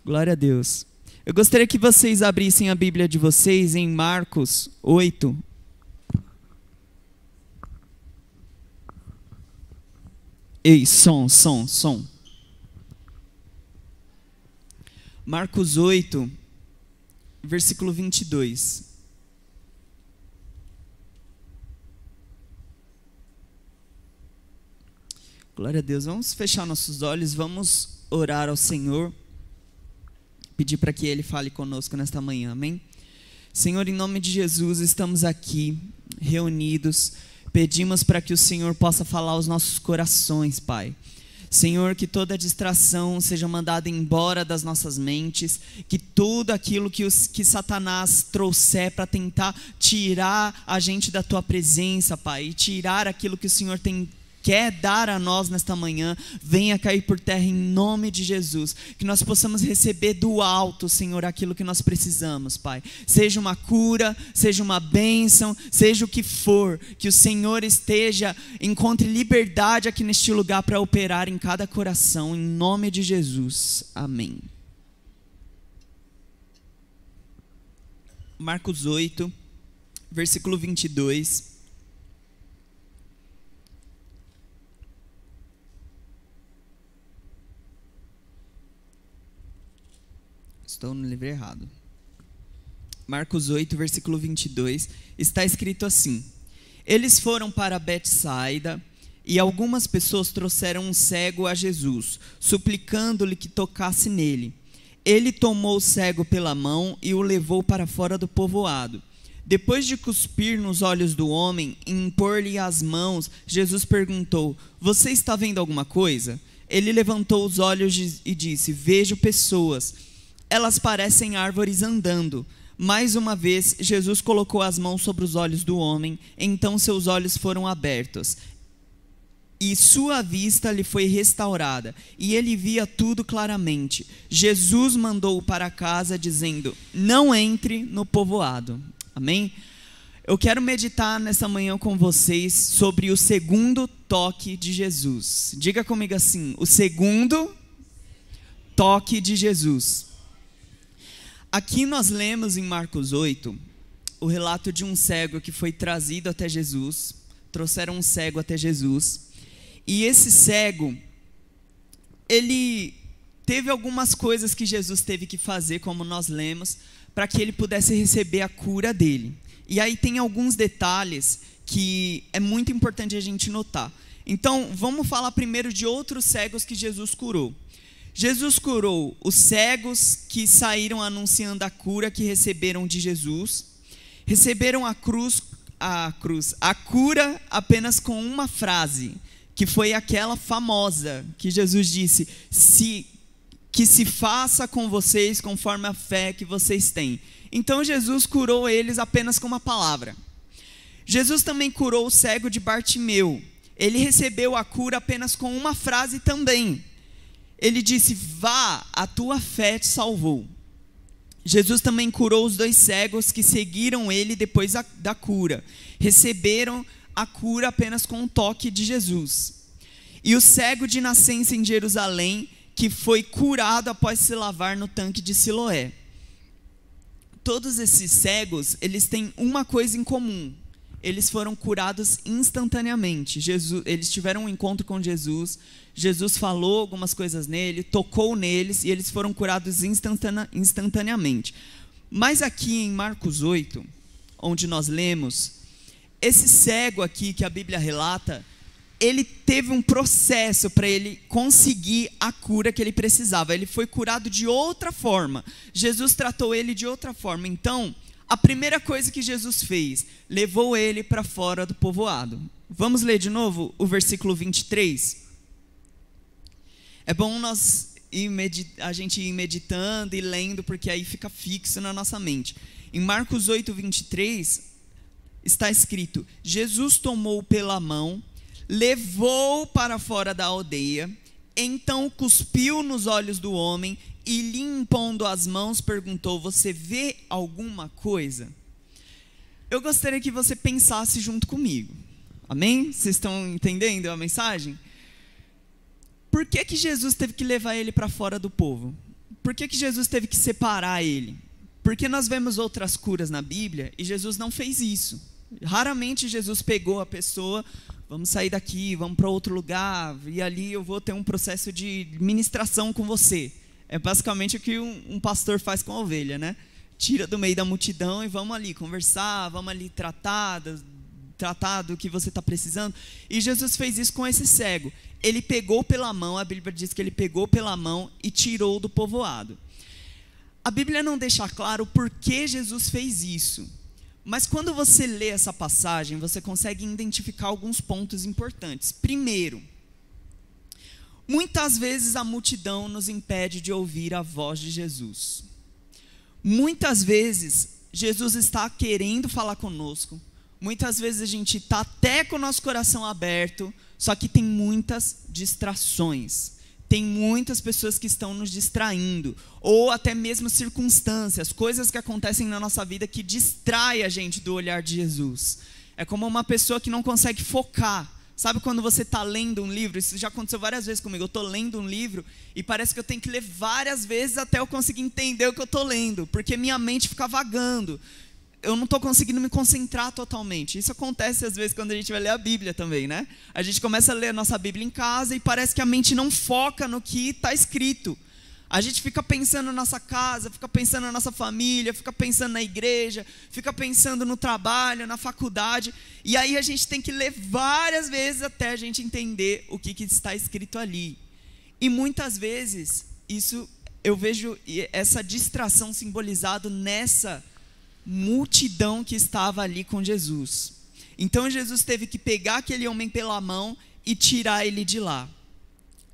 Glória a Deus. Eu gostaria que vocês abrissem a Bíblia de vocês em Marcos 8. Ei, som. Marcos 8, versículo 22. Glória a Deus. Vamos fechar nossos olhos, vamos orar ao Senhor. Pedir para que Ele fale conosco nesta manhã, amém? Senhor, em nome de Jesus, estamos aqui reunidos. Pedimos para que o Senhor possa falar aos nossos corações, Pai. Senhor, que toda distração seja mandada embora das nossas mentes, que tudo aquilo que Satanás trouxer para tentar tirar a gente da Tua presença, Pai, e tirar aquilo que o Senhor quer dar a nós nesta manhã, venha cair por terra em nome de Jesus, que nós possamos receber do alto, Senhor, aquilo que nós precisamos, Pai, seja uma cura, seja uma bênção, seja o que for, que o Senhor encontre liberdade aqui neste lugar para operar em cada coração, em nome de Jesus, amém. Marcos 8, versículo 22. Estou no livro errado. Marcos 8, versículo 22, está escrito assim: Eles foram para Betsaida, e algumas pessoas trouxeram um cego a Jesus, suplicando-lhe que tocasse nele. Ele tomou o cego pela mão e o levou para fora do povoado. Depois de cuspir nos olhos do homem e impor-lhe as mãos, Jesus perguntou: Você está vendo alguma coisa? Ele levantou os olhos e disse: Vejo pessoas. Elas parecem árvores andando. Mais uma vez, Jesus colocou as mãos sobre os olhos do homem, então seus olhos foram abertos, e sua vista lhe foi restaurada, e ele via tudo claramente. Jesus mandou-o para casa, dizendo: Não entre no povoado. Amém? Eu quero meditar nessa manhã com vocês sobre o segundo toque de Jesus. Diga comigo assim: o segundo toque de Jesus. Aqui nós lemos em Marcos 8 o relato de um cego que foi trazido até Jesus. Trouxeram um cego até Jesus. E esse cego, ele teve algumas coisas que Jesus teve que fazer, como nós lemos, para que ele pudesse receber a cura dele. E aí tem alguns detalhes que é muito importante a gente notar. Então, vamos falar primeiro de outros cegos que Jesus curou. Jesus curou os cegos que saíram anunciando a cura que receberam de Jesus. Receberam a cura apenas com uma frase, que foi aquela famosa que Jesus disse: que se faça com vocês conforme a fé que vocês têm. Então Jesus curou eles apenas com uma palavra. Jesus também curou o cego de Bartimeu. Ele recebeu a cura apenas com uma frase também. Ele disse: vá, a tua fé te salvou. Jesus também curou os dois cegos que seguiram ele depois da cura. Receberam a cura apenas com um toque de Jesus. E o cego de nascença em Jerusalém, que foi curado após se lavar no tanque de Siloé. Todos esses cegos, eles têm uma coisa em comum: eles foram curados instantaneamente. Eles tiveram um encontro com Jesus, Jesus falou algumas coisas nele, tocou neles e eles foram curados instantaneamente. Mas aqui em Marcos 8, onde nós lemos, esse cego aqui que a Bíblia relata, ele teve um processo para ele conseguir a cura que ele precisava. Ele foi curado de outra forma. Jesus tratou ele de outra forma. Então, a primeira coisa que Jesus fez, levou ele para fora do povoado. Vamos ler de novo o versículo 23? É bom a gente ir meditando e lendo, porque aí fica fixo na nossa mente. Em Marcos 8, 23, está escrito: Jesus tomou pela mão, levou para fora da aldeia, então cuspiu nos olhos do homem e lhe impondo as mãos perguntou: você vê alguma coisa? Eu gostaria que você pensasse junto comigo. Amém? Vocês estão entendendo a mensagem? Por que Jesus teve que levar ele para fora do povo? por que Jesus teve que separar ele? Porque nós vemos outras curas na Bíblia e Jesus não fez isso. Raramente Jesus pegou a pessoa, vamos sair daqui, vamos para outro lugar, e ali eu vou ter um processo de ministração com você. É basicamente o que um pastor faz com a ovelha, né? Tira do meio da multidão e vamos ali conversar, vamos ali tratar do que você está precisando. E Jesus fez isso com esse cego. Ele pegou pela mão, a Bíblia diz que ele pegou pela mão e tirou do povoado. A Bíblia não deixa claro por que Jesus fez isso. Mas quando você lê essa passagem, você consegue identificar alguns pontos importantes. Primeiro, muitas vezes a multidão nos impede de ouvir a voz de Jesus. Muitas vezes, Jesus está querendo falar conosco. Muitas vezes a gente está até com o nosso coração aberto, só que tem muitas distrações. Tem muitas pessoas que estão nos distraindo, ou até mesmo circunstâncias, coisas que acontecem na nossa vida que distraem a gente do olhar de Jesus. É como uma pessoa que não consegue focar. Sabe quando você está lendo um livro? Isso já aconteceu várias vezes comigo. Eu estou lendo um livro e parece que eu tenho que ler várias vezes até eu conseguir entender o que eu estou lendo, porque minha mente fica vagando. Eu não estou conseguindo me concentrar totalmente. Isso acontece às vezes quando a gente vai ler a Bíblia também, né? A gente começa a ler a nossa Bíblia em casa e parece que a mente não foca no que está escrito. A gente fica pensando na nossa casa, fica pensando na nossa família, fica pensando na igreja, fica pensando no trabalho, na faculdade. E aí a gente tem que ler várias vezes até a gente entender o que está escrito ali. E muitas vezes, eu vejo essa distração simbolizada nessa multidão que estava ali com Jesus. Então Jesus teve que pegar aquele homem pela mão e tirar ele de lá.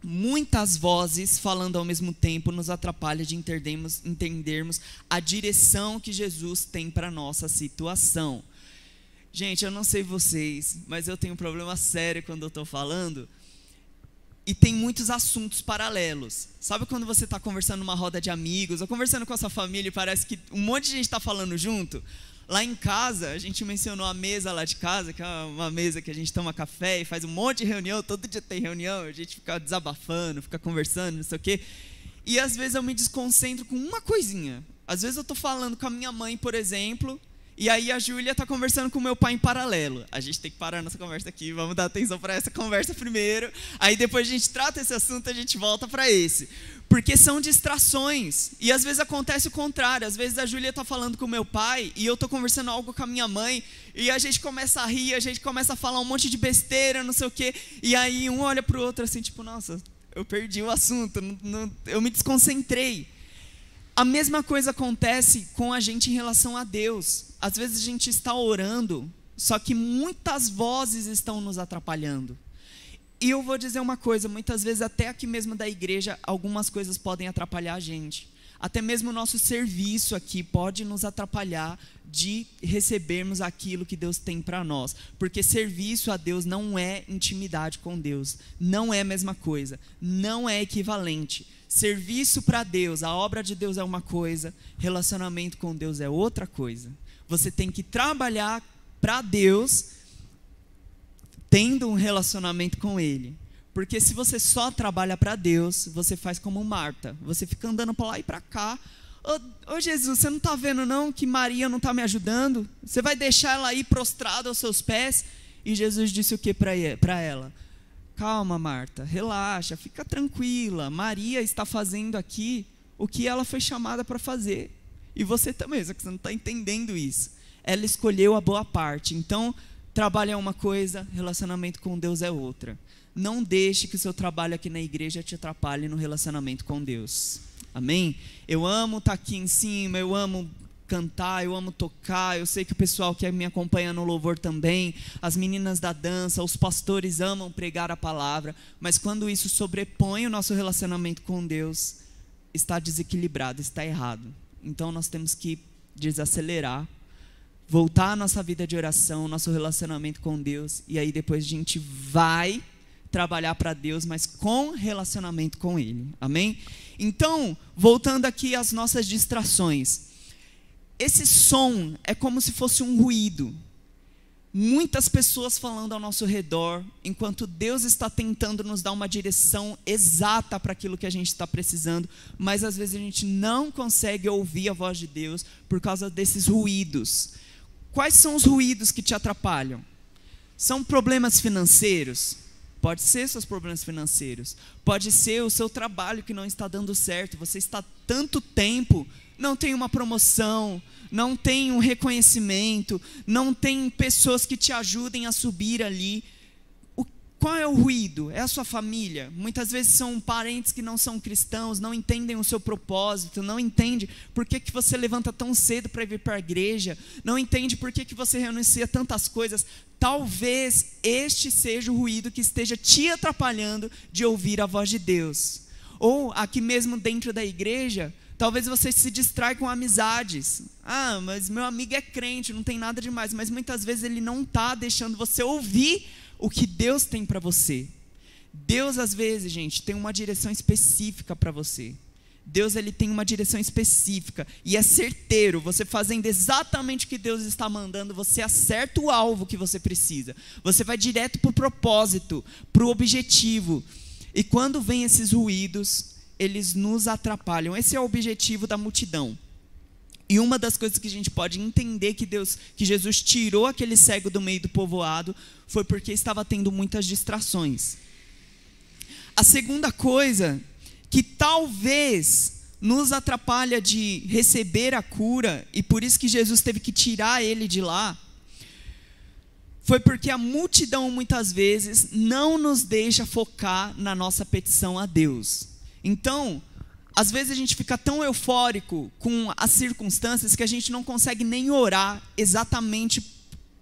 Muitas vozes falando ao mesmo tempo nos atrapalham de entendermos a direção que Jesus tem para a nossa situação. Gente, eu não sei vocês, mas eu tenho um problema sério quando eu estou falando. E tem muitos assuntos paralelos. Sabe quando você está conversando numa roda de amigos, ou conversando com a sua família e parece que um monte de gente está falando junto? Lá em casa, a gente mencionou a mesa lá de casa, que é uma mesa que a gente toma café e faz um monte de reunião, todo dia tem reunião, a gente fica desabafando, fica conversando, não sei o quê. E às vezes eu me desconcentro com uma coisinha. Às vezes eu estou falando com a minha mãe, por exemplo, e aí a Júlia está conversando com o meu pai em paralelo. A gente tem que parar nossa conversa aqui, vamos dar atenção para essa conversa primeiro. Aí depois a gente trata esse assunto, a gente volta para esse. Porque são distrações. E às vezes acontece o contrário. Às vezes a Júlia está falando com o meu pai e eu estou conversando algo com a minha mãe. E a gente começa a rir, a gente começa a falar um monte de besteira, não sei o quê. E aí um olha para o outro assim, tipo, nossa, eu perdi o assunto, eu me desconcentrei. A mesma coisa acontece com a gente em relação a Deus. Às vezes a gente está orando, só que muitas vozes estão nos atrapalhando. E eu vou dizer uma coisa, muitas vezes até aqui mesmo da igreja, algumas coisas podem atrapalhar a gente. Até mesmo o nosso serviço aqui pode nos atrapalhar de recebermos aquilo que Deus tem para nós. Porque serviço a Deus não é intimidade com Deus. Não é a mesma coisa. Não é equivalente. Serviço para Deus, a obra de Deus é uma coisa, relacionamento com Deus é outra coisa. Você tem que trabalhar para Deus, tendo um relacionamento com Ele. Porque se você só trabalha para Deus, você faz como Marta. Você fica andando para lá e para cá. Ô Jesus, você não está vendo não que Maria não está me ajudando? Você vai deixar ela aí prostrada aos seus pés? E Jesus disse o que para ela? Calma, Marta, relaxa, fica tranquila. Maria está fazendo aqui o que ela foi chamada para fazer. E você também, só que você não está entendendo isso. Ela escolheu a boa parte. Então, trabalho é uma coisa, relacionamento com Deus é outra. Não deixe que o seu trabalho aqui na igreja te atrapalhe no relacionamento com Deus. Amém? Eu amo estar aqui em cima, eu amo cantar, eu amo tocar, eu sei que o pessoal que me acompanha no louvor também, as meninas da dança, os pastores amam pregar a palavra, mas quando isso sobrepõe o nosso relacionamento com Deus, está desequilibrado, está errado. Então nós temos que desacelerar, voltar à nossa vida de oração, nosso relacionamento com Deus, e aí depois a gente vai trabalhar para Deus, mas com relacionamento com Ele. Amém? Então, voltando aqui às nossas distrações. Esse som é como se fosse um ruído. muitas pessoas falando ao nosso redor, enquanto Deus está tentando nos dar uma direção exata para aquilo que a gente está precisando, mas às vezes a gente não consegue ouvir a voz de Deus por causa desses ruídos. Quais são os ruídos que te atrapalham? São problemas financeiros? Pode ser seus problemas financeiros, pode ser o seu trabalho que não está dando certo, você está tanto tempo, não tem uma promoção, não tem um reconhecimento, não tem pessoas que te ajudem a subir ali. Qual é o ruído? É a sua família. Muitas vezes são parentes que não são cristãos, não entendem o seu propósito, não entendem por que você levanta tão cedo para vir para a igreja, não entende por que você renuncia tantas coisas. Talvez este seja o ruído que esteja te atrapalhando de ouvir a voz de Deus. Ou aqui mesmo dentro da igreja, talvez você se distrai com amizades. Ah, mas meu amigo é crente, não tem nada demais. Mas muitas vezes ele não está deixando você ouvir o que Deus tem para você. Deus às vezes, gente, tem uma direção específica para você. Deus, ele tem uma direção específica e é certeiro. Você fazendo exatamente o que Deus está mandando, você acerta o alvo que você precisa. Você vai direto para o propósito, para o objetivo. E quando vem esses ruídos, eles nos atrapalham. Esse é o objetivo da multidão. E uma das coisas que a gente pode entender que Jesus tirou aquele cego do meio do povoado, foi porque estava tendo muitas distrações. A segunda coisa que talvez nos atrapalha de receber a cura, e por isso que Jesus teve que tirar ele de lá, foi porque a multidão muitas vezes não nos deixa focar na nossa petição a Deus. Então, às vezes a gente fica tão eufórico com as circunstâncias que a gente não consegue nem orar exatamente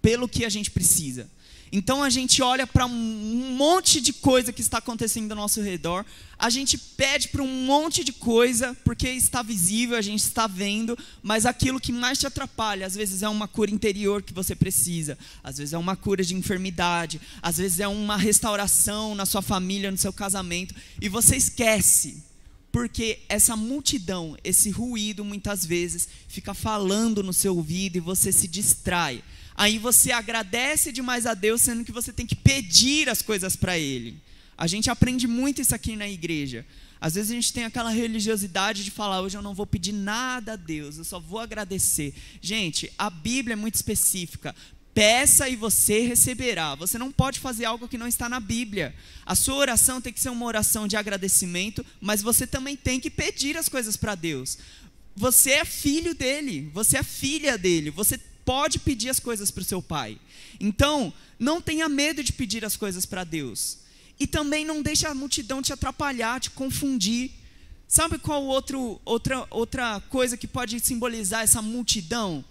pelo que a gente precisa. Então a gente olha para um monte de coisa que está acontecendo ao nosso redor, a gente pede para um monte de coisa, porque está visível, a gente está vendo, mas aquilo que mais te atrapalha, às vezes é uma cura interior que você precisa, às vezes é uma cura de enfermidade, às vezes é uma restauração na sua família, no seu casamento, e você esquece. Porque essa multidão, esse ruído muitas vezes fica falando no seu ouvido e você se distrai. Aí você agradece demais a Deus, sendo que você tem que pedir as coisas para Ele. A gente aprende muito isso aqui na igreja. Às vezes a gente tem aquela religiosidade de falar, hoje eu não vou pedir nada a Deus, eu só vou agradecer. Gente, a Bíblia é muito específica. Peça e você receberá. Você não pode fazer algo que não está na Bíblia. A sua oração tem que ser uma oração de agradecimento, mas você também tem que pedir as coisas para Deus. Você é filho dele, você é filha dele, você pode pedir as coisas para o seu pai. Então, não tenha medo de pedir as coisas para Deus. E também não deixe a multidão te atrapalhar, te confundir. Sabe qual outra coisa que pode simbolizar essa multidão?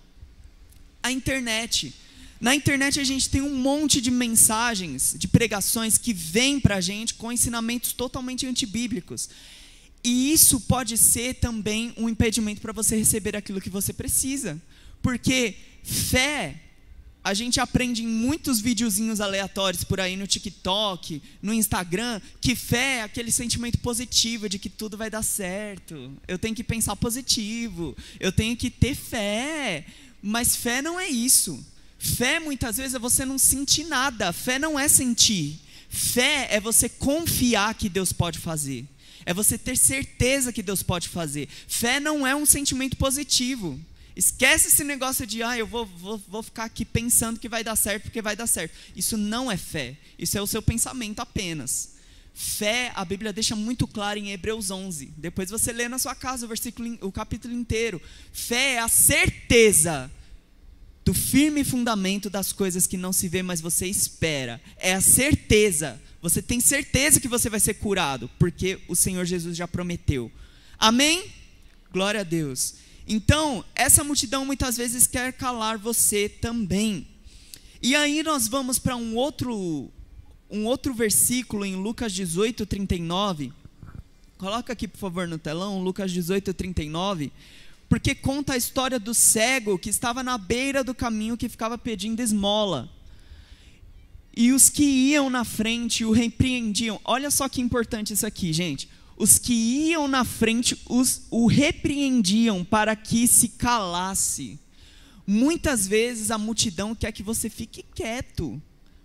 A internet. Na internet a gente tem um monte de mensagens, de pregações que vêm para a gente com ensinamentos totalmente antibíblicos. E isso pode ser também um impedimento para você receber aquilo que você precisa. Porque fé, a gente aprende em muitos videozinhos aleatórios por aí no TikTok, no Instagram, que fé é aquele sentimento positivo de que tudo vai dar certo. Eu tenho que pensar positivo, eu tenho que ter fé. Mas fé não é isso. Fé muitas vezes é você não sentir nada. Fé não é sentir. Fé é você confiar que Deus pode fazer. É você ter certeza que Deus pode fazer. Fé não é um sentimento positivo. Esquece esse negócio de, eu vou ficar aqui pensando que vai dar certo porque vai dar certo. Isso não é fé. Isso é o seu pensamento apenas. Fé, a Bíblia deixa muito claro em Hebreus 11. Depois você lê na sua casa o capítulo inteiro. Fé é a certeza do firme fundamento das coisas que não se vê, mas você espera. É a certeza. Você tem certeza que você vai ser curado, porque o Senhor Jesus já prometeu. Amém? Glória a Deus. Então, essa multidão muitas vezes quer calar você também. E aí nós vamos para um outro versículo em Lucas 18, 39. Coloca aqui, por favor, no telão, Lucas 18, 39. Porque conta a história do cego que estava na beira do caminho, que ficava pedindo esmola. E os que iam na frente o repreendiam. Olha só que importante isso aqui, gente. Os que iam na frente o repreendiam para que se calasse. Muitas vezes a multidão quer que você fique quieto.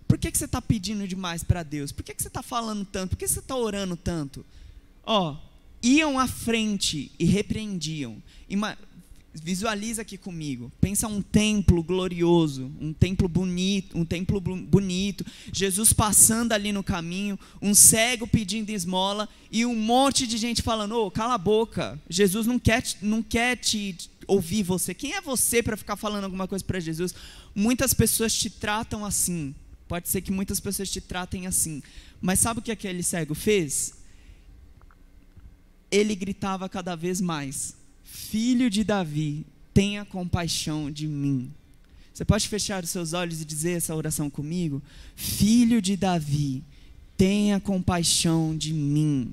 Por que você está pedindo demais para Deus? Por que você está falando tanto? Por que você está orando tanto? Iam à frente e repreendiam. Visualiza aqui comigo. Pensa um templo glorioso, um templo bonito, Jesus passando ali no caminho, um cego pedindo esmola e um monte de gente falando: cala a boca, Jesus não quer te ouvir você. Quem é você para ficar falando alguma coisa para Jesus? Muitas pessoas te tratam assim. Pode ser que muitas pessoas te tratem assim. Mas sabe o que aquele cego fez? Ele gritava cada vez mais: Filho de Davi, tenha compaixão de mim. Você pode fechar os seus olhos e dizer essa oração comigo? Filho de Davi, tenha compaixão de mim.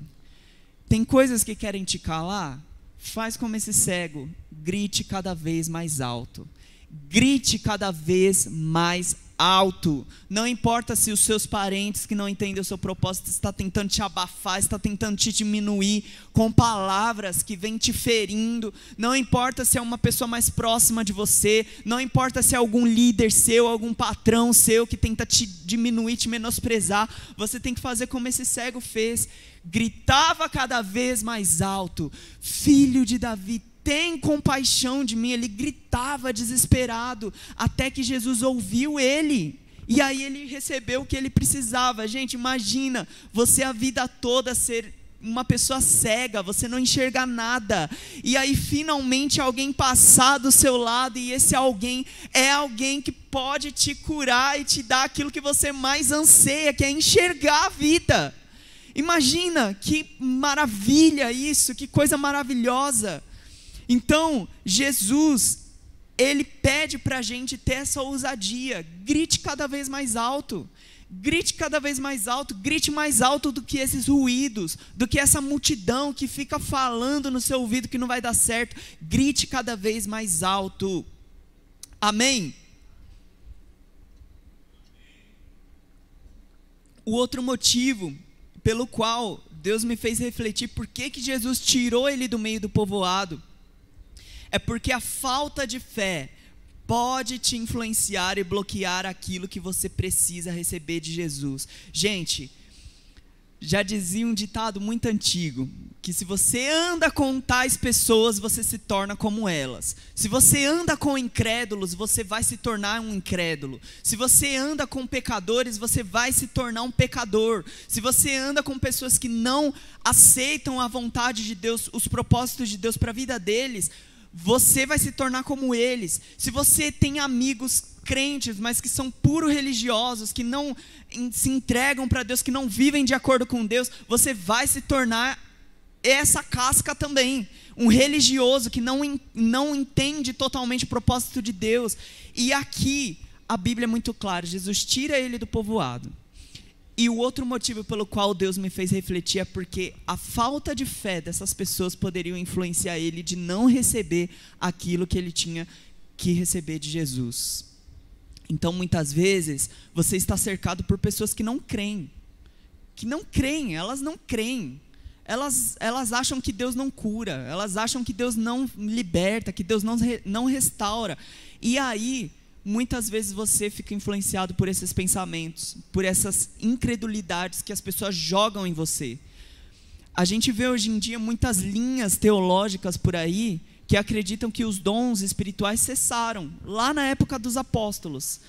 Tem coisas que querem te calar? Faz como esse cego, grite cada vez mais alto. Grite cada vez mais alto. Não importa se os seus parentes que não entendem o seu propósito está tentando te abafar, está tentando te diminuir com palavras que vêm te ferindo. Não importa se é uma pessoa mais próxima de você, não importa se é algum líder seu, algum patrão seu que tenta te diminuir, te menosprezar. Você tem que fazer como esse cego fez. Gritava cada vez mais alto: Filho de Davi, tem compaixão de mim. Ele gritava desesperado, até que Jesus ouviu ele, e aí ele recebeu o que ele precisava. Gente, imagina, você a vida toda ser uma pessoa cega, você não enxerga nada, e aí finalmente alguém passar do seu lado, e esse alguém é alguém que pode te curar e te dar aquilo que você mais anseia, que é enxergar a vida. Imagina, que maravilha isso, que coisa maravilhosa. Então, Jesus, Ele pede para a gente ter essa ousadia. Grite cada vez mais alto. Grite cada vez mais alto. Grite mais alto do que esses ruídos, do que essa multidão que fica falando no seu ouvido que não vai dar certo. Grite cada vez mais alto. Amém? O outro motivo pelo qual Deus me fez refletir por que Jesus tirou ele do meio do povoado é porque a falta de fé pode te influenciar e bloquear aquilo que você precisa receber de Jesus. Gente, já dizia um ditado muito antigo, que se você anda com tais pessoas, você se torna como elas. Se você anda com incrédulos, você vai se tornar um incrédulo. Se você anda com pecadores, você vai se tornar um pecador. Se você anda com pessoas que não aceitam a vontade de Deus, os propósitos de Deus para a vida deles, você vai se tornar como eles. Se você tem amigos crentes, mas que são puro religiosos, que não se entregam para Deus, que não vivem de acordo com Deus, você vai se tornar essa casca também, um religioso que não entende totalmente o propósito de Deus. E aqui a Bíblia é muito clara: Jesus tira ele do povoado. E o outro motivo pelo qual Deus me fez refletir é porque a falta de fé dessas pessoas poderiam influenciar ele de não receber aquilo que ele tinha que receber de Jesus. Então, muitas vezes, você está cercado por pessoas que não creem. Elas não creem. Elas acham que Deus não cura, elas acham que Deus não liberta, que Deus não restaura. E aí, muitas vezes você fica influenciado por esses pensamentos, por essas incredulidades que as pessoas jogam em você. A gente vê hoje em dia muitas linhas teológicas por aí que acreditam que os dons espirituais cessaram, lá na época dos apóstolos.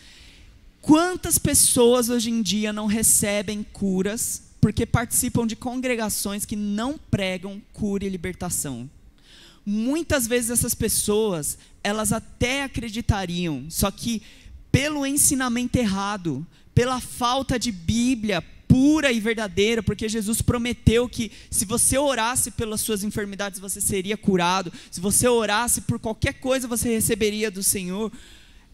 Quantas pessoas hoje em dia não recebem curas porque participam de congregações que não pregam cura e libertação? Muitas vezes essas pessoas, elas até acreditariam, só que pelo ensinamento errado, pela falta de Bíblia pura e verdadeira, porque Jesus prometeu que se você orasse pelas suas enfermidades, você seria curado, se você orasse por qualquer coisa, você receberia do Senhor.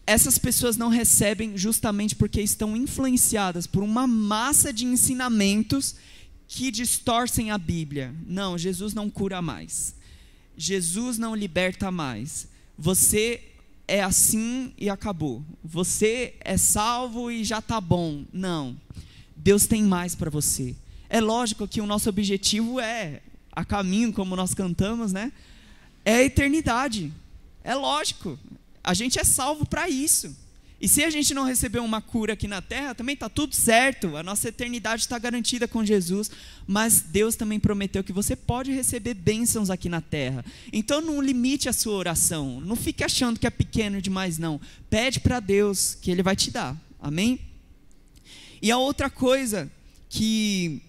Essas pessoas não recebem justamente porque estão influenciadas por uma massa de ensinamentos que distorcem a Bíblia. Não, Jesus não cura mais. Jesus não liberta mais. Você é assim e acabou. Você é salvo e já está bom. Não. Deus tem mais para você. É lógico que o nosso objetivo é a caminho, como nós cantamos, né? É a eternidade. É lógico. A gente é salvo para isso. E se a gente não receber uma cura aqui na terra, também está tudo certo. A nossa eternidade está garantida com Jesus. Mas Deus também prometeu que você pode receber bênçãos aqui na terra. Então não limite a sua oração. Não fique achando que é pequeno demais, não. Pede para Deus que Ele vai te dar. Amém? E a outra coisa que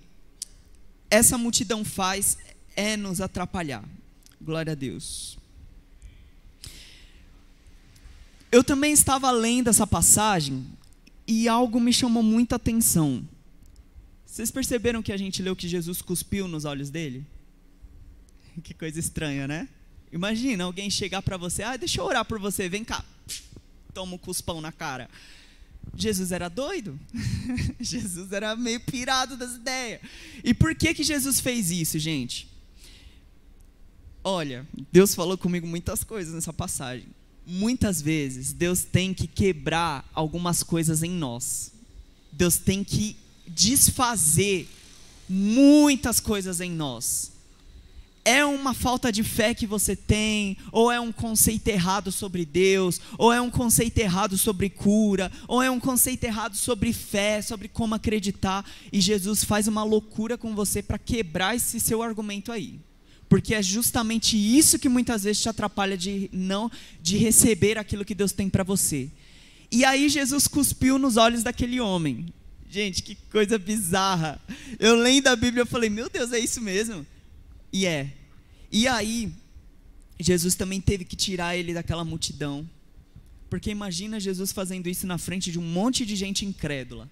essa multidão faz é nos atrapalhar. Glória a Deus. Eu também estava lendo essa passagem e algo me chamou muita atenção. Vocês perceberam que a gente leu que Jesus cuspiu nos olhos dele? Que coisa estranha, né? Imagina alguém chegar para você, deixa eu orar por você, vem cá, toma um cuspão na cara. Jesus era doido? Jesus era meio pirado das ideias. E por que Jesus fez isso, gente? Olha, Deus falou comigo muitas coisas nessa passagem. Muitas vezes Deus tem que quebrar algumas coisas em nós. Deus tem que desfazer muitas coisas em nós. É uma falta de fé que você tem, ou é um conceito errado sobre Deus, ou é um conceito errado sobre cura, ou é um conceito errado sobre fé, sobre como acreditar, e Jesus faz uma loucura com você para quebrar esse seu argumento aí. Porque é justamente isso que muitas vezes te atrapalha de receber aquilo que Deus tem para você. E aí Jesus cuspiu nos olhos daquele homem. Gente, que coisa bizarra. Eu lendo a Bíblia, eu falei, meu Deus, é isso mesmo? E é. E aí, Jesus também teve que tirar ele daquela multidão. Porque imagina Jesus fazendo isso na frente de um monte de gente incrédula.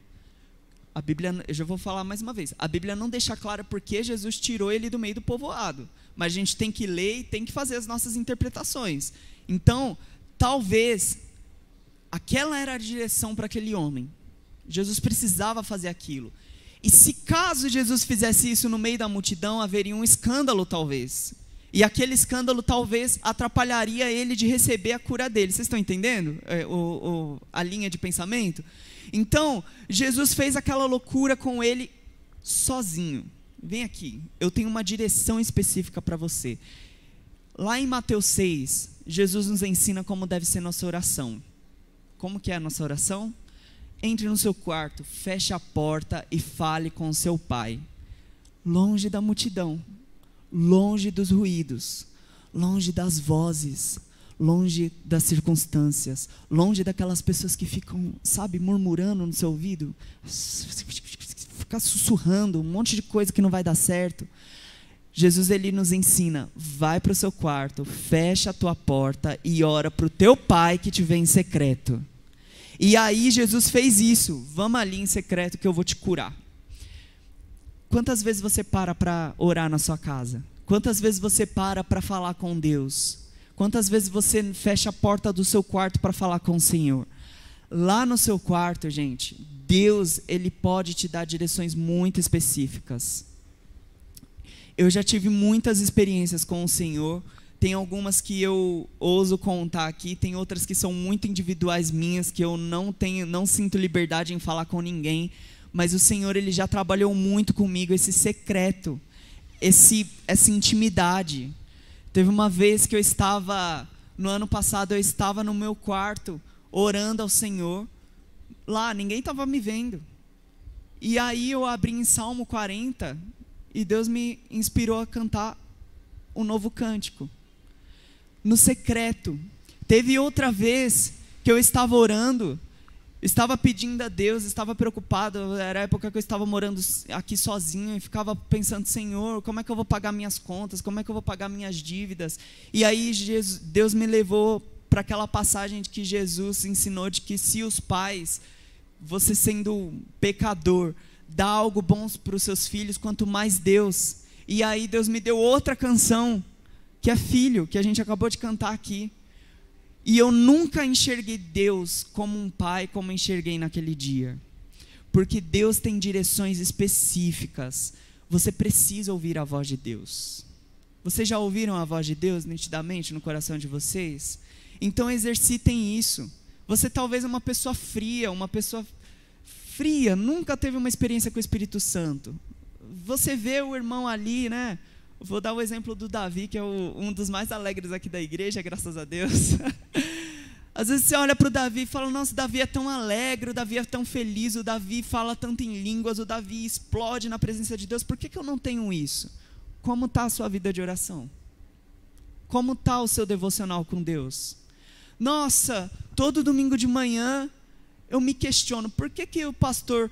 A Bíblia, eu já vou falar mais uma vez, a Bíblia não deixa claro por que Jesus tirou ele do meio do povoado, mas a gente tem que ler e tem que fazer as nossas interpretações. Então, talvez, aquela era a direção para aquele homem. Jesus precisava fazer aquilo. E se caso Jesus fizesse isso no meio da multidão, haveria um escândalo talvez. E aquele escândalo talvez atrapalharia ele de receber a cura dele. Vocês estão entendendo a linha de pensamento? Então, Jesus fez aquela loucura com ele sozinho. Vem aqui, eu tenho uma direção específica para você. Lá em Mateus 6, Jesus nos ensina como deve ser nossa oração. Como que é a nossa oração? Entre no seu quarto, feche a porta e fale com o seu pai. Longe da multidão, longe dos ruídos, longe das vozes, longe das circunstâncias, longe daquelas pessoas que ficam, sabe, murmurando no seu ouvido, ficar sussurrando um monte de coisa que não vai dar certo. Jesus, ele nos ensina, vai para o seu quarto, fecha a tua porta e ora para o teu pai que te vê em secreto. E aí Jesus fez isso, vamos ali em secreto que eu vou te curar. Quantas vezes você para orar na sua casa? Quantas vezes você para falar com Deus? Quantas vezes você fecha a porta do seu quarto para falar com o Senhor? Lá no seu quarto, gente, Deus, ele pode te dar direções muito específicas. Eu já tive muitas experiências com o Senhor. Tem algumas que eu ouso contar aqui, tem outras que são muito individuais minhas, que eu não sinto liberdade em falar com ninguém, mas o Senhor, ele já trabalhou muito comigo, esse secreto, essa intimidade. Teve uma vez que no ano passado, eu estava no meu quarto, orando ao Senhor, lá, ninguém estava me vendo, e aí eu abri em Salmo 40, e Deus me inspirou a cantar um novo cântico, no secreto. Teve outra vez que eu estava orando, estava pedindo a Deus, estava preocupado, era a época que eu estava morando aqui sozinho, e ficava pensando, Senhor, como é que eu vou pagar minhas contas, como é que eu vou pagar minhas dívidas? E aí Deus me levou para aquela passagem de que Jesus ensinou, de que se os pais, você sendo pecador, dá algo bom para os seus filhos, quanto mais Deus. E aí Deus me deu outra canção, que é Filho, que a gente acabou de cantar aqui. E eu nunca enxerguei Deus como um pai, como enxerguei naquele dia. Porque Deus tem direções específicas. Você precisa ouvir a voz de Deus. Vocês já ouviram a voz de Deus nitidamente no coração de vocês? Então exercitem isso. Você talvez é uma pessoa fria, nunca teve uma experiência com o Espírito Santo. Você vê o irmão ali, né? Vou dar o exemplo do Davi, que é um dos mais alegres aqui da igreja, graças a Deus. Às vezes você olha para o Davi e fala, nossa, o Davi é tão alegre, o Davi é tão feliz, o Davi fala tanto em línguas, o Davi explode na presença de Deus. Por que eu não tenho isso? Como está a sua vida de oração? Como está o seu devocional com Deus? Nossa, todo domingo de manhã eu me questiono, por que o pastor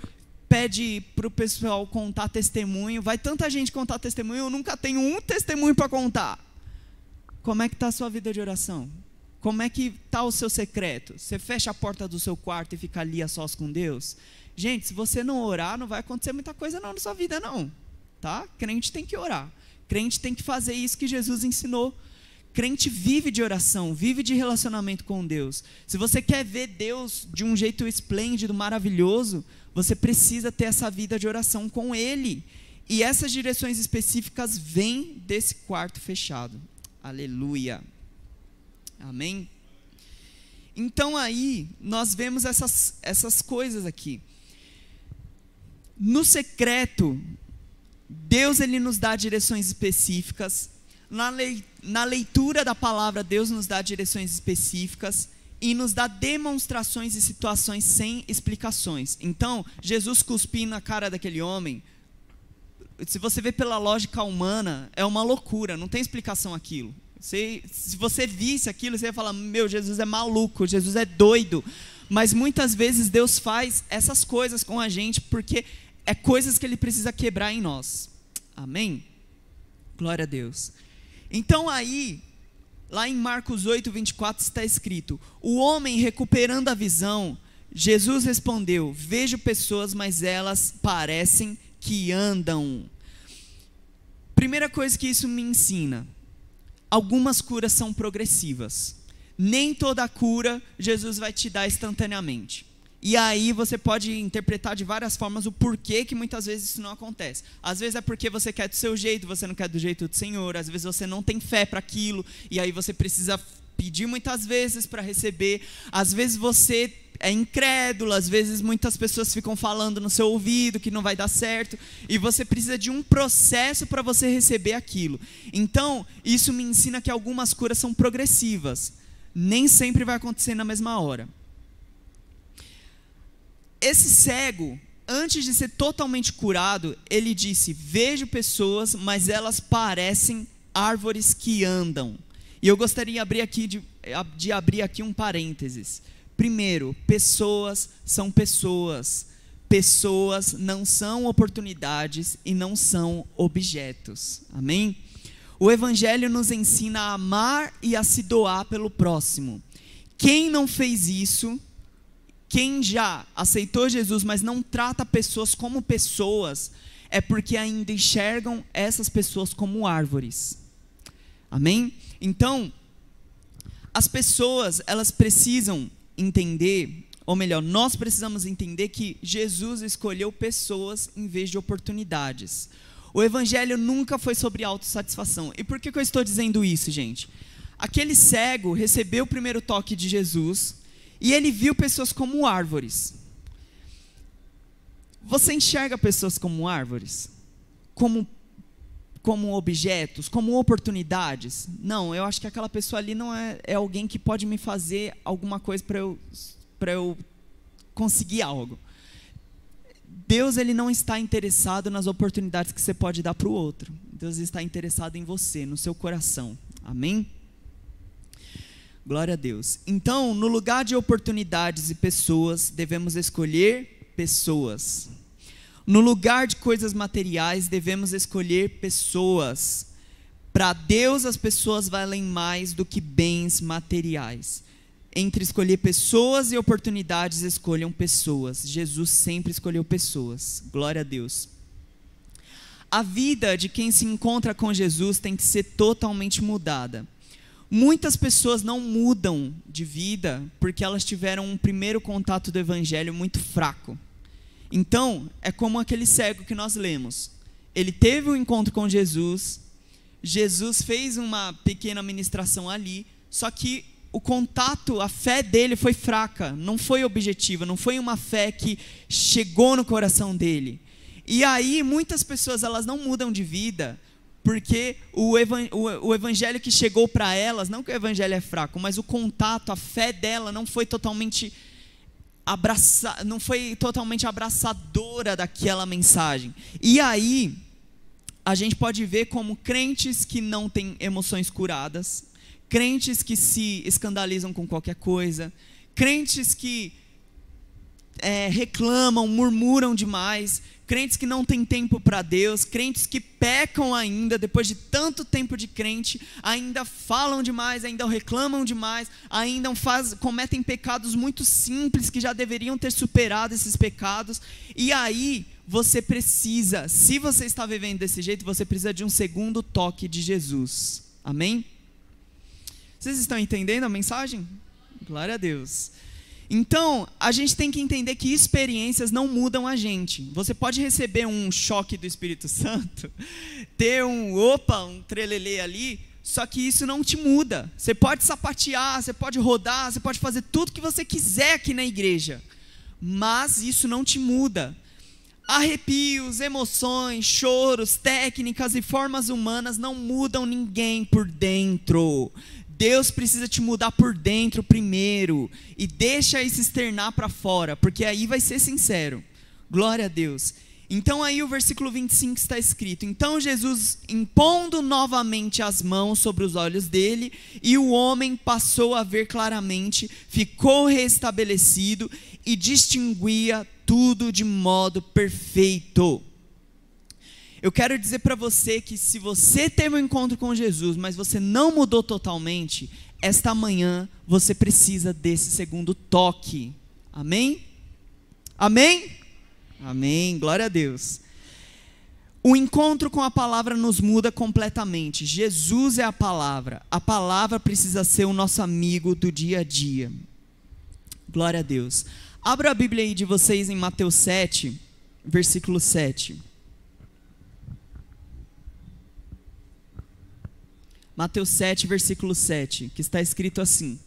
pede para o pessoal contar testemunho? Vai tanta gente contar testemunho, eu nunca tenho um testemunho para contar. Como é que está a sua vida de oração? Como é que está o seu secreto? Você fecha a porta do seu quarto e fica ali a sós com Deus? Gente, se você não orar, não vai acontecer muita coisa não na sua vida não, tá? Crente tem que orar. Crente tem que fazer isso que Jesus ensinou. Crente vive de oração, vive de relacionamento com Deus. Se você quer ver Deus de um jeito esplêndido, maravilhoso, você precisa ter essa vida de oração com Ele. E essas direções específicas vêm desse quarto fechado. Aleluia. Amém? Então aí, nós vemos essas coisas aqui. No secreto, Deus ele nos dá direções específicas. Na leitura da palavra, Deus nos dá direções específicas e nos dá demonstrações e situações sem explicações. Então, Jesus cuspindo na cara daquele homem, se você vê pela lógica humana, é uma loucura, não tem explicação aquilo. Se você visse aquilo, você ia falar, meu, Jesus é maluco, Jesus é doido. Mas muitas vezes Deus faz essas coisas com a gente, porque é coisas que Ele precisa quebrar em nós. Amém? Glória a Deus. Então aí, lá em Marcos 8, 24 está escrito, o homem recuperando a visão, Jesus respondeu, vejo pessoas, mas elas parecem que andam. Primeira coisa que isso me ensina, algumas curas são progressivas. Nem toda cura Jesus vai te dar instantaneamente. E aí você pode interpretar de várias formas o porquê que muitas vezes isso não acontece. Às vezes é porque você quer do seu jeito, você não quer do jeito do Senhor. Às vezes você não tem fé para aquilo, e aí você precisa pedir muitas vezes para receber. Às vezes você é incrédulo, às vezes muitas pessoas ficam falando no seu ouvido que não vai dar certo, e você precisa de um processo para você receber aquilo. Então, isso me ensina que algumas curas são progressivas, nem sempre vai acontecer na mesma hora. Esse cego, antes de ser totalmente curado, ele disse, vejo pessoas, mas elas parecem árvores que andam. E eu gostaria de abrir aqui um parênteses. Primeiro, pessoas são pessoas. Pessoas não são oportunidades e não são objetos. Amém? O Evangelho nos ensina a amar e a se doar pelo próximo. Quem não fez isso, quem já aceitou Jesus, mas não trata pessoas como pessoas, é porque ainda enxergam essas pessoas como árvores. Amém? Então, as pessoas, elas precisam entender, ou melhor, nós precisamos entender que Jesus escolheu pessoas em vez de oportunidades. O Evangelho nunca foi sobre autossatisfação. E por que eu estou dizendo isso, gente? Aquele cego recebeu o primeiro toque de Jesus e ele viu pessoas como árvores. Você enxerga pessoas como árvores? Como objetos, como oportunidades? Não, eu acho que aquela pessoa ali não é alguém que pode me fazer alguma coisa para eu conseguir algo. Deus ele não está interessado nas oportunidades que você pode dar para o outro. Deus está interessado em você, no seu coração. Amém? Glória a Deus. Então, no lugar de oportunidades e pessoas, devemos escolher pessoas. No lugar de coisas materiais, devemos escolher pessoas. Para Deus, as pessoas valem mais do que bens materiais. Entre escolher pessoas e oportunidades, escolham pessoas. Jesus sempre escolheu pessoas. Glória a Deus. A vida de quem se encontra com Jesus tem que ser totalmente mudada. Muitas pessoas não mudam de vida porque elas tiveram um primeiro contato do Evangelho muito fraco. Então, é como aquele cego que nós lemos. Ele teve um encontro com Jesus, Jesus fez uma pequena ministração ali, só que o contato, a fé dele foi fraca, não foi objetiva, não foi uma fé que chegou no coração dele. E aí, muitas pessoas, elas não mudam de vida porque o evangelho que chegou para elas, não que o evangelho é fraco, mas o contato, a fé dela não foi totalmente abraçadora daquela mensagem. E aí, a gente pode ver como crentes que não têm emoções curadas, crentes que se escandalizam com qualquer coisa, crentes que reclamam, murmuram demais, crentes que não têm tempo para Deus, crentes que pecam ainda, depois de tanto tempo de crente, ainda falam demais, ainda reclamam demais, ainda cometem pecados muito simples, que já deveriam ter superado esses pecados. E aí, você precisa, se você está vivendo desse jeito, você precisa de um segundo toque de Jesus. Amém? Vocês estão entendendo a mensagem? Glória a Deus. Então, a gente tem que entender que experiências não mudam a gente. Você pode receber um choque do Espírito Santo, ter um trelelê ali, só que isso não te muda. Você pode sapatear, você pode rodar, você pode fazer tudo que você quiser aqui na igreja, mas isso não te muda. Arrepios, emoções, choros, técnicas e formas humanas não mudam ninguém por dentro. Deus precisa te mudar por dentro primeiro, e deixa isso externar para fora, porque aí vai ser sincero. Glória a Deus. Então aí o versículo 25 está escrito: então Jesus, impondo novamente as mãos sobre os olhos dele, e o homem passou a ver claramente, ficou restabelecido e distinguia tudo de modo perfeito. Eu quero dizer para você que se você teve um encontro com Jesus, mas você não mudou totalmente, esta manhã você precisa desse segundo toque. Amém? Amém? Amém, glória a Deus. O encontro com a palavra nos muda completamente. Jesus é a palavra precisa ser o nosso amigo do dia a dia. Glória a Deus. Abra a Bíblia aí de vocês em Mateus 7, versículo 7. Mateus 7, versículo 7, que está escrito assim: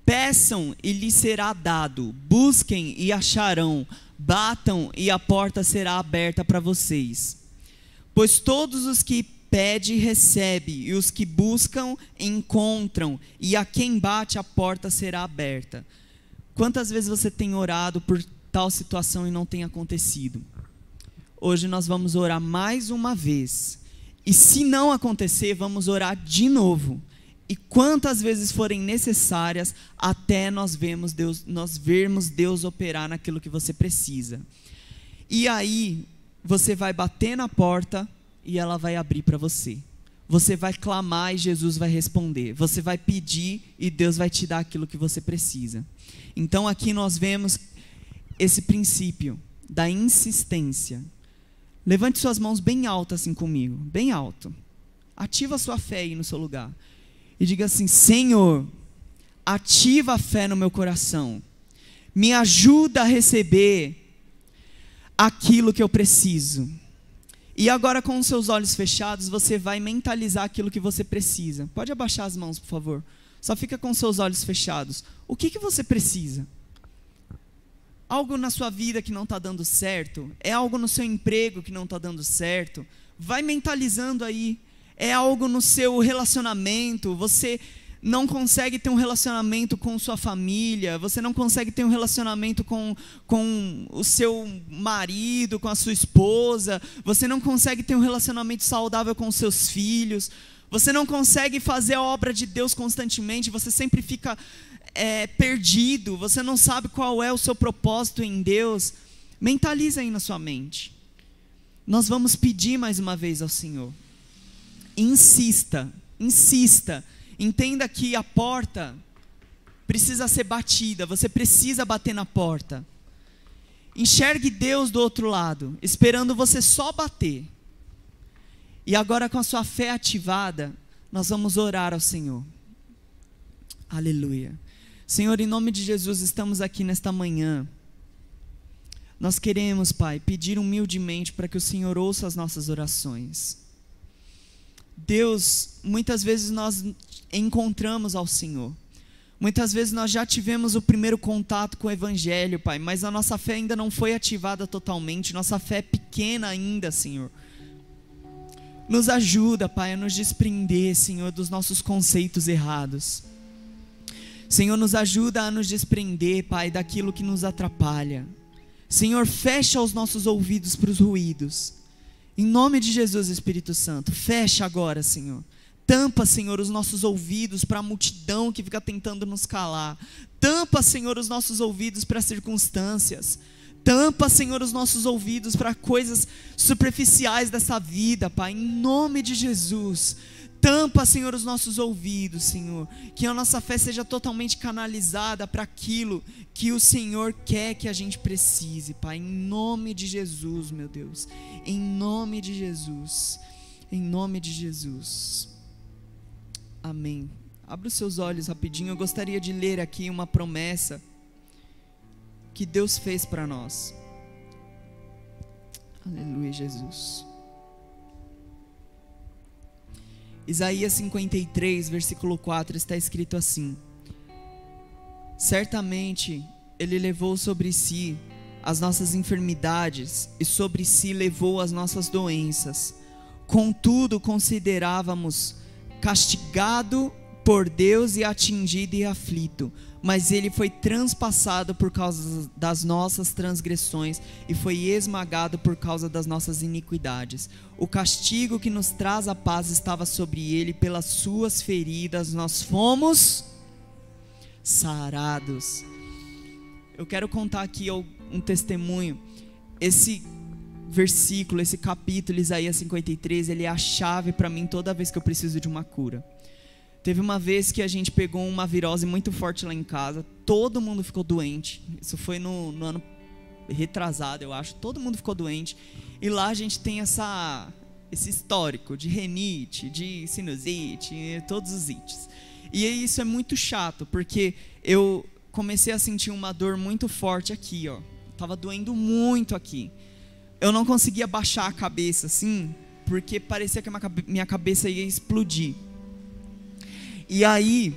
peçam e lhes será dado, busquem e acharão, batam e a porta será aberta para vocês. Pois todos os que pedem recebem, e os que buscam encontram, e a quem bate a porta será aberta. Quantas vezes você tem orado por tal situação e não tem acontecido? Hoje nós vamos orar mais uma vez. E se não acontecer, vamos orar de novo. E quantas vezes forem necessárias, até nós vermos Deus operar naquilo que você precisa. E aí, você vai bater na porta e ela vai abrir para você. Você vai clamar e Jesus vai responder. Você vai pedir e Deus vai te dar aquilo que você precisa. Então aqui nós vemos esse princípio da insistência. Levante suas mãos bem alto assim comigo, bem alto. Ativa a sua fé aí no seu lugar. E diga assim: Senhor, ativa a fé no meu coração. Me ajuda a receber aquilo que eu preciso. E agora, com os seus olhos fechados, você vai mentalizar aquilo que você precisa. Pode abaixar as mãos, por favor. Só fica com os seus olhos fechados. O que você precisa? Algo na sua vida que não está dando certo? É algo no seu emprego que não está dando certo? Vai mentalizando aí. É algo no seu relacionamento? Você não consegue ter um relacionamento com sua família? Você não consegue ter um relacionamento com o seu marido, com a sua esposa? Você não consegue ter um relacionamento saudável com os seus filhos? Você não consegue fazer a obra de Deus constantemente? Você sempre fica perdido, você não sabe qual é o seu propósito em Deus? Mentaliza aí na sua mente. Nós vamos pedir mais uma vez ao Senhor. Insista, insista. Entenda que a porta precisa ser batida, você precisa bater na porta. Enxergue Deus do outro lado, esperando você só bater. E agora, com a sua fé ativada, nós vamos orar ao Senhor. Aleluia. Senhor, em nome de Jesus, estamos aqui nesta manhã. Nós queremos, Pai, pedir humildemente para que o Senhor ouça as nossas orações. Deus, muitas vezes nós encontramos ao Senhor. Muitas vezes nós já tivemos o primeiro contato com o Evangelho, Pai, mas a nossa fé ainda não foi ativada totalmente. Nossa fé é pequena ainda, Senhor. Nos ajuda, Pai, a nos desprender, Senhor, dos nossos conceitos errados. Senhor, nos ajuda a nos desprender, Pai, daquilo que nos atrapalha. Senhor, fecha os nossos ouvidos para os ruídos. Em nome de Jesus, Espírito Santo, fecha agora, Senhor. Tampa, Senhor, os nossos ouvidos para a multidão que fica tentando nos calar. Tampa, Senhor, os nossos ouvidos para as circunstâncias. Tampa, Senhor, os nossos ouvidos para coisas superficiais dessa vida, Pai, em nome de Jesus. Tampa, Senhor, os nossos ouvidos, Senhor. Que a nossa fé seja totalmente canalizada para aquilo que o Senhor quer que a gente precise, Pai, em nome de Jesus, meu Deus. Em nome de Jesus. Em nome de Jesus. Amém. Abra os seus olhos rapidinho. Eu gostaria de ler aqui uma promessa que Deus fez para nós. Aleluia, Jesus. Isaías 53, versículo 4, está escrito assim: certamente Ele levou sobre si as nossas enfermidades e sobre si levou as nossas doenças. Contudo, considerávamos castigado por Deus e atingido e aflito, mas Ele foi transpassado por causa das nossas transgressões e foi esmagado por causa das nossas iniquidades. O castigo que nos traz a paz estava sobre Ele, pelas suas feridas nós fomos sarados. Eu quero contar aqui um testemunho. Esse versículo, esse capítulo, Isaías 53, ele é a chave para mim toda vez que eu preciso de uma cura. Teve uma vez que a gente pegou uma virose muito forte lá em casa, todo mundo ficou doente. Isso foi no ano retrasado, eu acho. Todo mundo ficou doente. E lá a gente tem esse histórico de rinite, de sinusite, todos os ites. E isso é muito chato, porque eu comecei a sentir uma dor muito forte aqui, ó. Tava doendo muito aqui. Eu não conseguia baixar a cabeça assim, porque parecia que a minha cabeça ia explodir. E aí,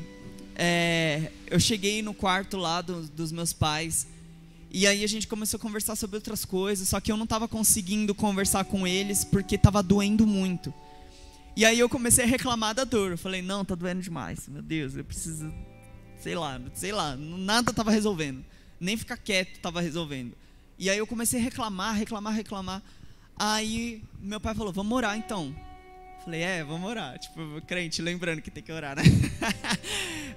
eu cheguei no quarto lá dos meus pais, e aí a gente começou a conversar sobre outras coisas, só que eu não estava conseguindo conversar com eles, porque estava doendo muito. E aí eu comecei a reclamar da dor, eu falei, não, tá doendo demais, meu Deus, eu preciso, sei lá, nada estava resolvendo, nem ficar quieto estava resolvendo. E aí eu comecei a reclamar, aí meu pai falou, vamos orar então. Falei, vamos orar, tipo, crente, lembrando que tem que orar, né?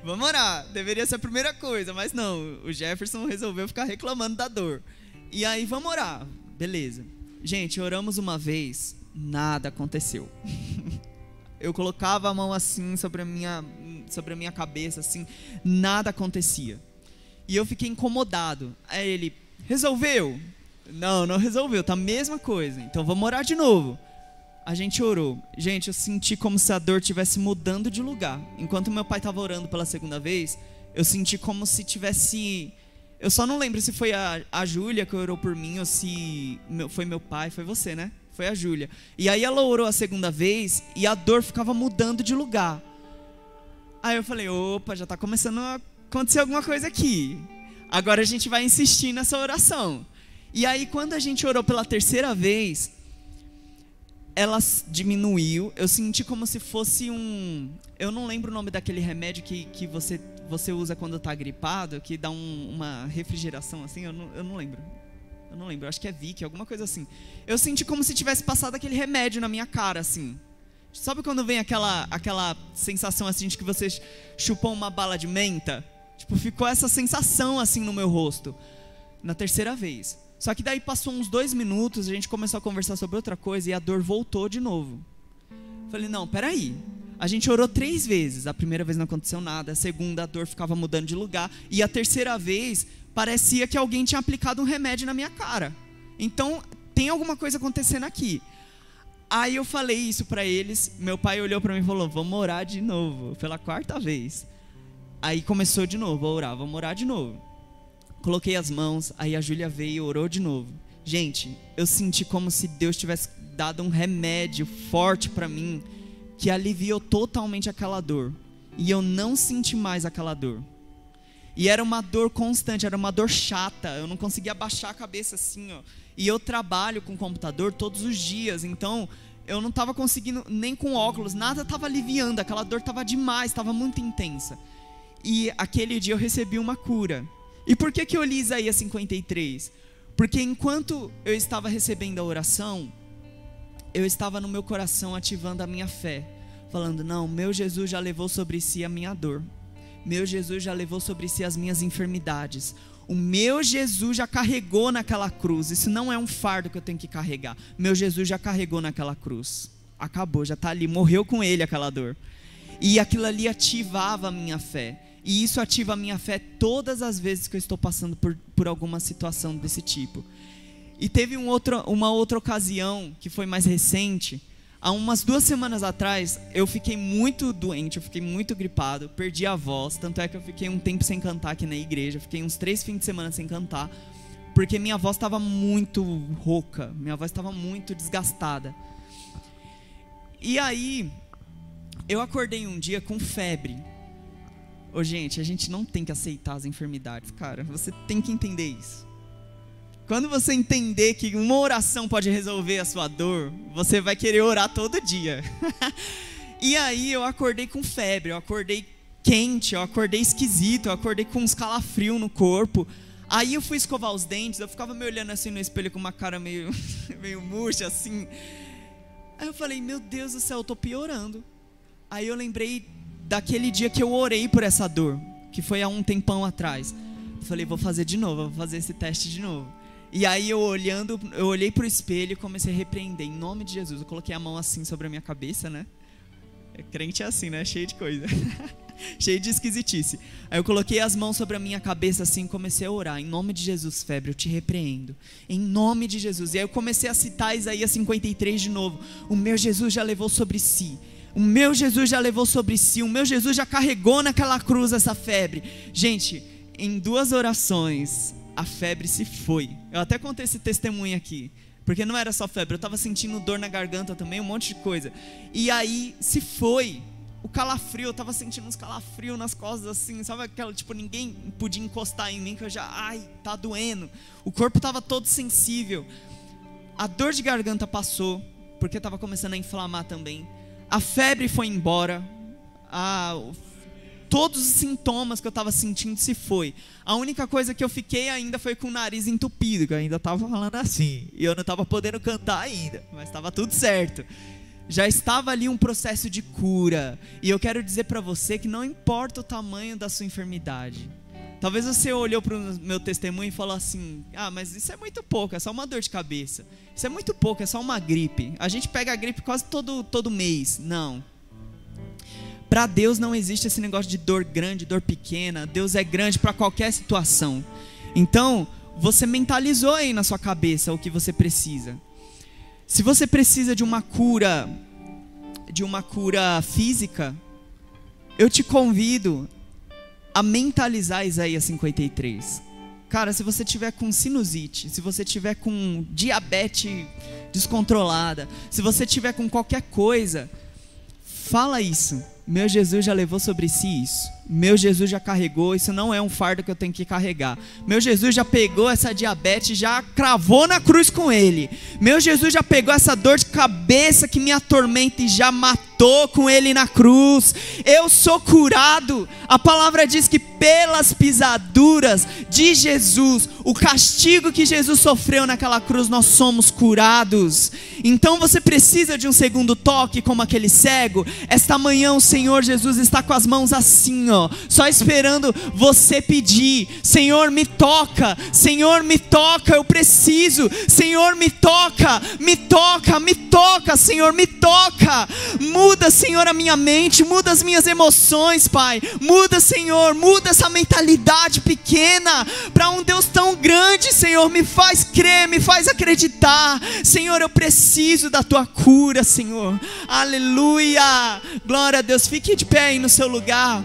Vamos orar, deveria ser a primeira coisa, mas não, o Jefferson resolveu ficar reclamando da dor. E aí, vamos orar, beleza. Gente, oramos uma vez, nada aconteceu. Eu colocava a mão assim, sobre a minha cabeça, assim, nada acontecia. E eu fiquei incomodado. Aí ele, resolveu? Não resolveu, tá a mesma coisa, então vamos orar de novo. A gente orou. Gente, eu senti como se a dor estivesse mudando de lugar. Enquanto meu pai estava orando pela segunda vez, eu senti como se tivesse... Eu só não lembro se foi a Júlia que orou por mim ou se foi meu pai, foi você, né? Foi a Júlia. E aí ela orou a segunda vez e a dor ficava mudando de lugar. Aí eu falei, opa, já está começando a acontecer alguma coisa aqui. Agora a gente vai insistir nessa oração. E aí quando a gente orou pela terceira vez... ela diminuiu, eu senti como se fosse eu não lembro o nome daquele remédio que você usa quando está gripado, que dá uma refrigeração assim, eu não lembro, acho que é Vick, alguma coisa assim. Eu senti como se tivesse passado aquele remédio na minha cara, assim. Sabe quando vem aquela sensação assim de que você chupou uma bala de menta? Tipo, ficou essa sensação assim no meu rosto, na terceira vez. Só que daí passou uns 2 minutos, a gente começou a conversar sobre outra coisa e a dor voltou de novo. Falei, não, peraí. A gente orou 3 vezes, a primeira vez não aconteceu nada, a segunda a dor ficava mudando de lugar, e a terceira vez parecia que alguém tinha aplicado um remédio na minha cara. Então, tem alguma coisa acontecendo aqui. Aí eu falei isso pra eles, meu pai olhou pra mim e falou, vamos orar de novo, pela 4ª vez. Aí começou de novo a orar, vamos orar de novo. Coloquei as mãos, aí a Júlia veio e orou de novo. Gente, eu senti como se Deus tivesse dado um remédio forte para mim, que aliviou totalmente aquela dor. E eu não senti mais aquela dor. E era uma dor constante, era uma dor chata, eu não conseguia abaixar a cabeça assim, ó. E eu trabalho com computador todos os dias, então eu não estava conseguindo, nem com óculos, nada estava aliviando, aquela dor estava demais, estava muito intensa. E aquele dia eu recebi uma cura. E por que eu li Isaías 53? Porque enquanto eu estava recebendo a oração, eu estava no meu coração ativando a minha fé, falando, não, meu Jesus já levou sobre si a minha dor, meu Jesus já levou sobre si as minhas enfermidades, o meu Jesus já carregou naquela cruz, isso não é um fardo que eu tenho que carregar, meu Jesus já carregou naquela cruz, acabou, já está ali, morreu com ele aquela dor, e aquilo ali ativava a minha fé, e isso ativa a minha fé todas as vezes que eu estou passando por alguma situação desse tipo. E teve uma outra ocasião, que foi mais recente, há umas 2 semanas atrás, eu fiquei muito doente, eu fiquei muito gripado, perdi a voz, tanto é que eu fiquei um tempo sem cantar aqui na igreja, fiquei uns 3 fins de semana sem cantar, porque minha voz estava muito rouca, minha voz estava muito desgastada. E aí, eu acordei um dia com febre. Ô gente, a gente não tem que aceitar as enfermidades, cara, você tem que entender isso. Quando você entender que uma oração pode resolver a sua dor, você vai querer orar todo dia. E aí eu acordei com febre, eu acordei quente, eu acordei esquisito, eu acordei com uns calafrios no corpo. Aí eu fui escovar os dentes, eu ficava me olhando assim no espelho com uma cara meio murcha assim. Aí eu falei, meu Deus do céu, eu tô piorando. Aí eu lembrei daquele dia que eu orei por essa dor, que foi há um tempão atrás. Eu falei, vou fazer de novo, vou fazer esse teste de novo. E aí eu olhei pro espelho e comecei a repreender, em nome de Jesus. Eu coloquei a mão assim sobre a minha cabeça, né? Crente é assim, né? Cheio de coisa. Cheio de esquisitice. Aí eu coloquei as mãos sobre a minha cabeça assim e comecei a orar. Em nome de Jesus, febre, eu te repreendo. Em nome de Jesus. E aí eu comecei a citar Isaías 53 de novo. O meu Jesus já levou sobre si. O meu Jesus já levou sobre si. O meu Jesus já carregou naquela cruz essa febre. Gente, em 2 orações, a febre se foi. Eu até contei esse testemunho aqui, porque não era só febre, eu estava sentindo dor na garganta também, um monte de coisa. E aí se foi. O calafrio, eu estava sentindo uns calafrios nas costas assim, sabe aquela, tipo, ninguém podia encostar em mim, que eu já, ai, tá doendo. O corpo estava todo sensível. A dor de garganta passou, porque estava começando a inflamar também. A febre foi embora. Todos os sintomas que eu estava sentindo se foi. A única coisa que eu fiquei ainda foi com o nariz entupido, que eu ainda estava falando assim. E eu não estava podendo cantar ainda, mas estava tudo certo. Já estava ali um processo de cura. E eu quero dizer para você que não importa o tamanho da sua enfermidade. Talvez você olhou para o meu testemunho e falou assim, mas isso é muito pouco, é só uma dor de cabeça. Isso é muito pouco, é só uma gripe. A gente pega a gripe quase todo mês. Não. Para Deus não existe esse negócio de dor grande, dor pequena. Deus é grande para qualquer situação. Então, você mentalizou aí na sua cabeça o que você precisa. Se você precisa de uma cura física, eu te convido a mentalizar Isaías 53. Cara, se você tiver com sinusite, se você tiver com diabetes descontrolada, se você tiver com qualquer coisa, fala isso. Meu Jesus já levou sobre si isso. Meu Jesus já carregou, isso não é um fardo que eu tenho que carregar. Meu Jesus já pegou essa diabetes, já cravou na cruz com ele. Meu Jesus já pegou essa dor de cabeça que me atormenta e já matou com ele na cruz. Eu sou curado. A palavra diz que pelas pisaduras de Jesus, o castigo que Jesus sofreu naquela cruz, nós somos curados. Então você precisa de um segundo toque como aquele cego. Esta manhã o Senhor Jesus está com as mãos assim, ó, só esperando você pedir. Senhor, me toca. Senhor, me toca, eu preciso. Senhor, me toca, me toca, me toca. Senhor, me toca. Muda, Senhor, a minha mente, muda as minhas emoções, Pai. Muda, Senhor, muda essa mentalidade pequena para um Deus tão grande, Senhor. Me faz crer, me faz acreditar. Senhor, eu preciso da tua cura, Senhor. Aleluia. Glória a Deus. Fique de pé aí no seu lugar.